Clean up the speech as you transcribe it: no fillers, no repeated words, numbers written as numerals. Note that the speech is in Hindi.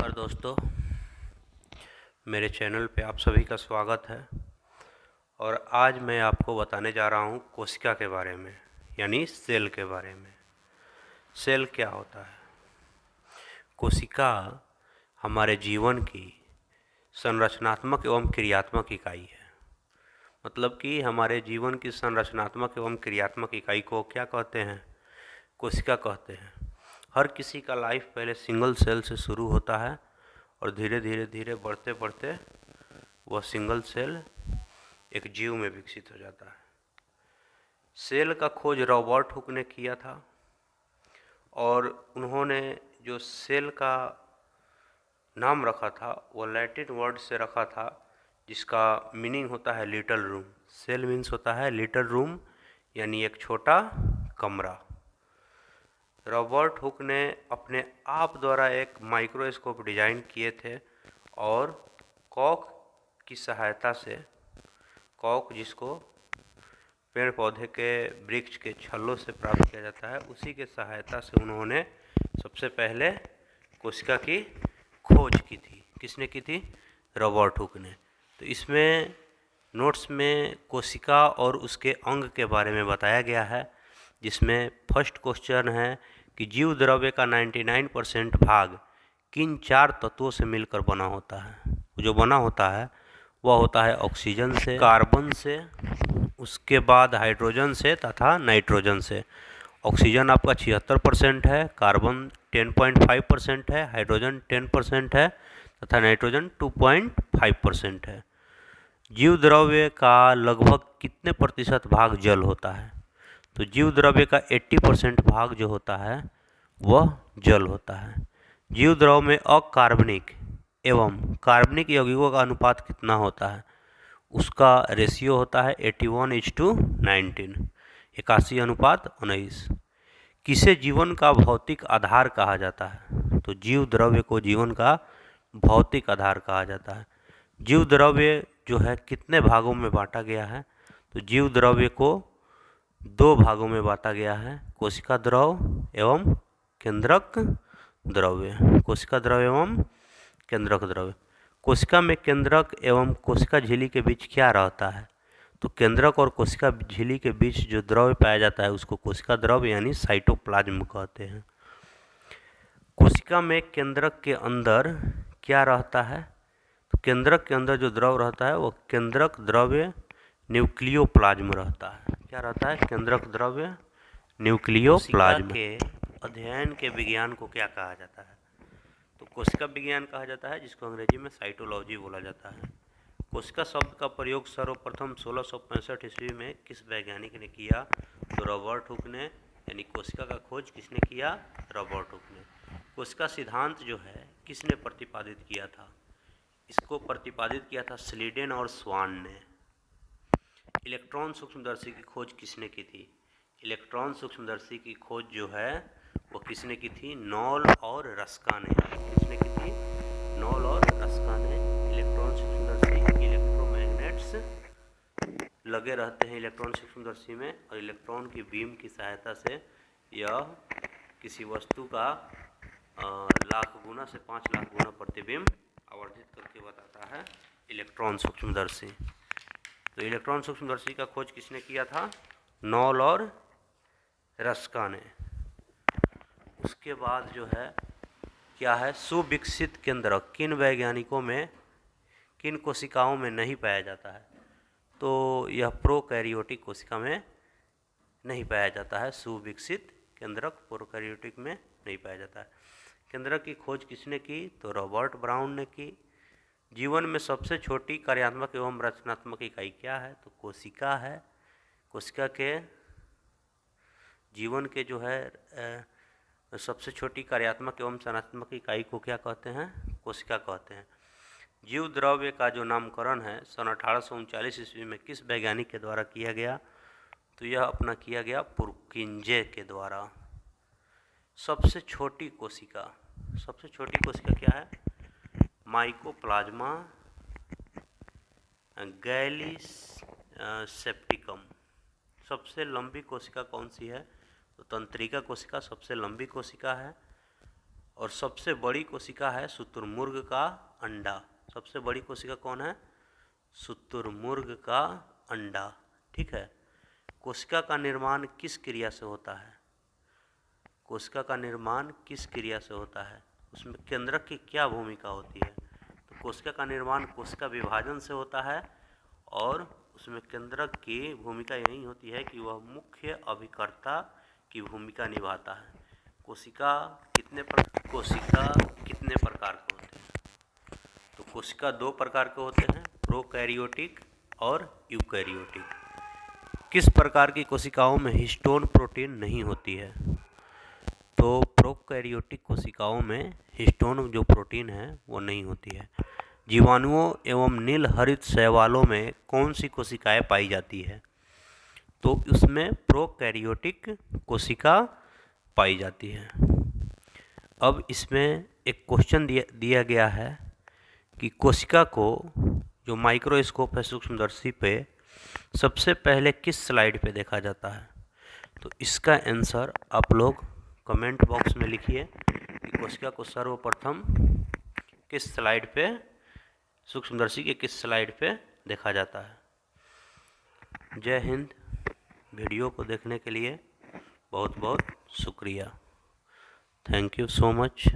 नमस्कार दोस्तों, मेरे चैनल पे आप सभी का स्वागत है। और आज मैं आपको बताने जा रहा हूँ कोशिका के बारे में, यानी सेल के बारे में। सेल क्या होता है? कोशिका हमारे जीवन की संरचनात्मक एवं क्रियात्मक इकाई है। मतलब कि हमारे जीवन की संरचनात्मक एवं क्रियात्मक इकाई को क्या कहते हैं? कोशिका कहते हैं। हर किसी का लाइफ पहले सिंगल सेल से शुरू होता है और धीरे धीरे धीरे बढ़ते बढ़ते वह सिंगल सेल एक जीव में विकसित हो जाता है। सेल का खोज रॉबर्ट हुक ने किया था और उन्होंने जो सेल का नाम रखा था वो लैटिन वर्ड से रखा था, जिसका मीनिंग होता है लिटिल रूम। सेल मीन्स होता है लिटिल रूम, यानी एक छोटा कमरा। रॉबर्ट हुक ने अपने आप द्वारा एक माइक्रोस्कोप डिजाइन किए थे और कॉक की सहायता से, कॉक जिसको पेड़ पौधे के वृक्ष के छल्लों से प्राप्त किया जाता है, उसी के सहायता से उन्होंने सबसे पहले कोशिका की खोज की थी। किसने की थी? रॉबर्ट हुक ने। तो इसमें नोट्स में कोशिका और उसके अंग के बारे में बताया गया है, जिसमें फर्स्ट क्वेश्चन है कि जीव द्रव्य का 99% भाग किन 4 तत्वों से मिलकर बना होता है? जो बना होता है वह होता है ऑक्सीजन से, कार्बन से, उसके बाद हाइड्रोजन से तथा नाइट्रोजन से। ऑक्सीजन आपका 76% है, कार्बन 10.5% है, हाइड्रोजन 10% है तथा नाइट्रोजन 2.5% है। जीव द्रव्य का लगभग कितने प्रतिशत भाग जल होता है? तो जीव द्रव्य का 80% भाग जो होता है वह जल होता है। जीव द्रव्य में अकार्बनिक एवं कार्बनिक यौगिकों का अनुपात कितना होता है? उसका रेशियो होता है 81:19, 81:19। किसे जीवन का भौतिक आधार कहा जाता है? तो जीव द्रव्य को जीवन का भौतिक आधार कहा जाता है। जीव द्रव्य जो है कितने भागों में बांटा गया है? तो जीव द्रव्य को 2 भागों में बांटा गया है, कोशिका द्रव एवं केंद्रक द्रव्य। कोशिका द्रव्य एवं केंद्रक द्रव्य। कोशिका में केंद्रक एवं कोशिका झिल्ली के बीच क्या रहता है? तो केंद्रक और कोशिका झिल्ली के बीच जो द्रव्य पाया जाता है उसको कोशिका द्रव्य यानी साइटोप्लाज्म कहते हैं। कोशिका में केंद्रक के अंदर क्या रहता है? तो केंद्रक के अंदर जो द्रव रहता है वो केंद्रक द्रव्य न्यूक्लियोप्लाज्म रहता है। क्या रहता है? केंद्रक द्रव्य न्यूक्लियोप्लाज्म। के अध्ययन के विज्ञान को क्या कहा जाता है? तो कोशिका विज्ञान कहा जाता है, जिसको अंग्रेजी में साइटोलॉजी बोला जाता है। कोशिका शब्द का प्रयोग सर्वप्रथम 1665 ईस्वी में किस वैज्ञानिक ने किया? तो रॉबर्ट हुक ने। यानी कोशिका का खोज किसने किया? रॉबर्ट हुक ने। कोशिका सिद्धांत जो है किसने प्रतिपादित किया था? इसको प्रतिपादित किया था स्लीडेन और स्वान ने। इलेक्ट्रॉन सूक्ष्मदर्शी की खोज किसने की थी? इलेक्ट्रॉन सूक्ष्मदर्शी की खोज जो है वो किसने की थी? नॉल और रस्का ने। किसने की थी? नॉल और रस्का ने। इलेक्ट्रॉन सूक्ष्मदर्शी, इलेक्ट्रोमैग्नेट्स लगे रहते हैं इलेक्ट्रॉन सूक्ष्मदर्शी में और इलेक्ट्रॉन की बीम की सहायता से यह किसी वस्तु का लाख गुना से 5 लाख गुना प्रतिबिंब आवर्धित करके बताता है इलेक्ट्रॉन सूक्ष्मदर्शी। तो इलेक्ट्रॉन सूक्ष्मदर्शी का खोज किसने किया था? नॉल और रस्का ने। उसके बाद जो है क्या है? सुविकसित केंद्रक किन वैज्ञानिकों में, किन कोशिकाओं में नहीं पाया जाता है? तो यह प्रोकैरियोटिक कोशिका में नहीं पाया जाता है। सुविकसित केंद्रक प्रोकैरियोटिक में नहीं पाया जाता है। केंद्रक की खोज किसने की? तो रॉबर्ट ब्राउन ने की। जीवन में सबसे छोटी कार्यात्मक एवं रचनात्मक इकाई क्या है? तो कोशिका है। कोशिका के जीवन के जो है सबसे छोटी कार्यात्मक एवं संरचनात्मक इकाई को क्या कहते हैं? कोशिका कहते हैं। जीव द्रव्य का जो नामकरण है सन 1839 ईस्वी में किस वैज्ञानिक के द्वारा किया गया? तो यह अपना किया गया पुरकिंजे के द्वारा। सबसे छोटी कोशिका, सबसे छोटी कोशिका क्या है? Mycoplasma gallisepticum. सबसे लंबी कोशिका कौन सी है? तो तंत्रिका कोशिका सबसे लंबी कोशिका है। और सबसे बड़ी कोशिका है शुतुरमुर्ग का अंडा। सबसे बड़ी कोशिका कौन है? शुतुरमुर्ग का अंडा। ठीक है। कोशिका का निर्माण किस क्रिया से होता है? कोशिका का निर्माण किस क्रिया से होता है? उसमें केंद्रक की क्या भूमिका होती है? तो कोशिका का निर्माण कोशिका विभाजन से होता है और उसमें केंद्रक की भूमिका यही होती है कि वह मुख्य अभिकर्ता की भूमिका निभाता है। कोशिका कितने प्रकार के होते हैं? तो कोशिका 2 प्रकार के होते हैं, प्रोकैरियोटिक और यूकैरियोटिक। किस प्रकार की कोशिकाओं में हिस्टोन प्रोटीन नहीं होती है? तो प्रोकैरियोटिक कोशिकाओं में हिस्टोन जो प्रोटीन है वो नहीं होती है। जीवाणुओं एवं नील हरित शैवालों में कौन सी कोशिकाएं पाई जाती है? तो उसमें प्रोकैरियोटिक कोशिका पाई जाती है। अब इसमें एक क्वेश्चन दिया गया है कि कोशिका को जो माइक्रोस्कोप है सूक्ष्मदर्शी पे सबसे पहले किस स्लाइड पे देखा जाता है? तो इसका आंसर आप लोग कमेंट बॉक्स में लिखिए कि कोशिका को सर्वप्रथम किस स्लाइड पे, सूक्ष्मदर्शी के किस स्लाइड पे देखा जाता है। जय हिंद। वीडियो को देखने के लिए बहुत बहुत शुक्रिया। Thank you so much.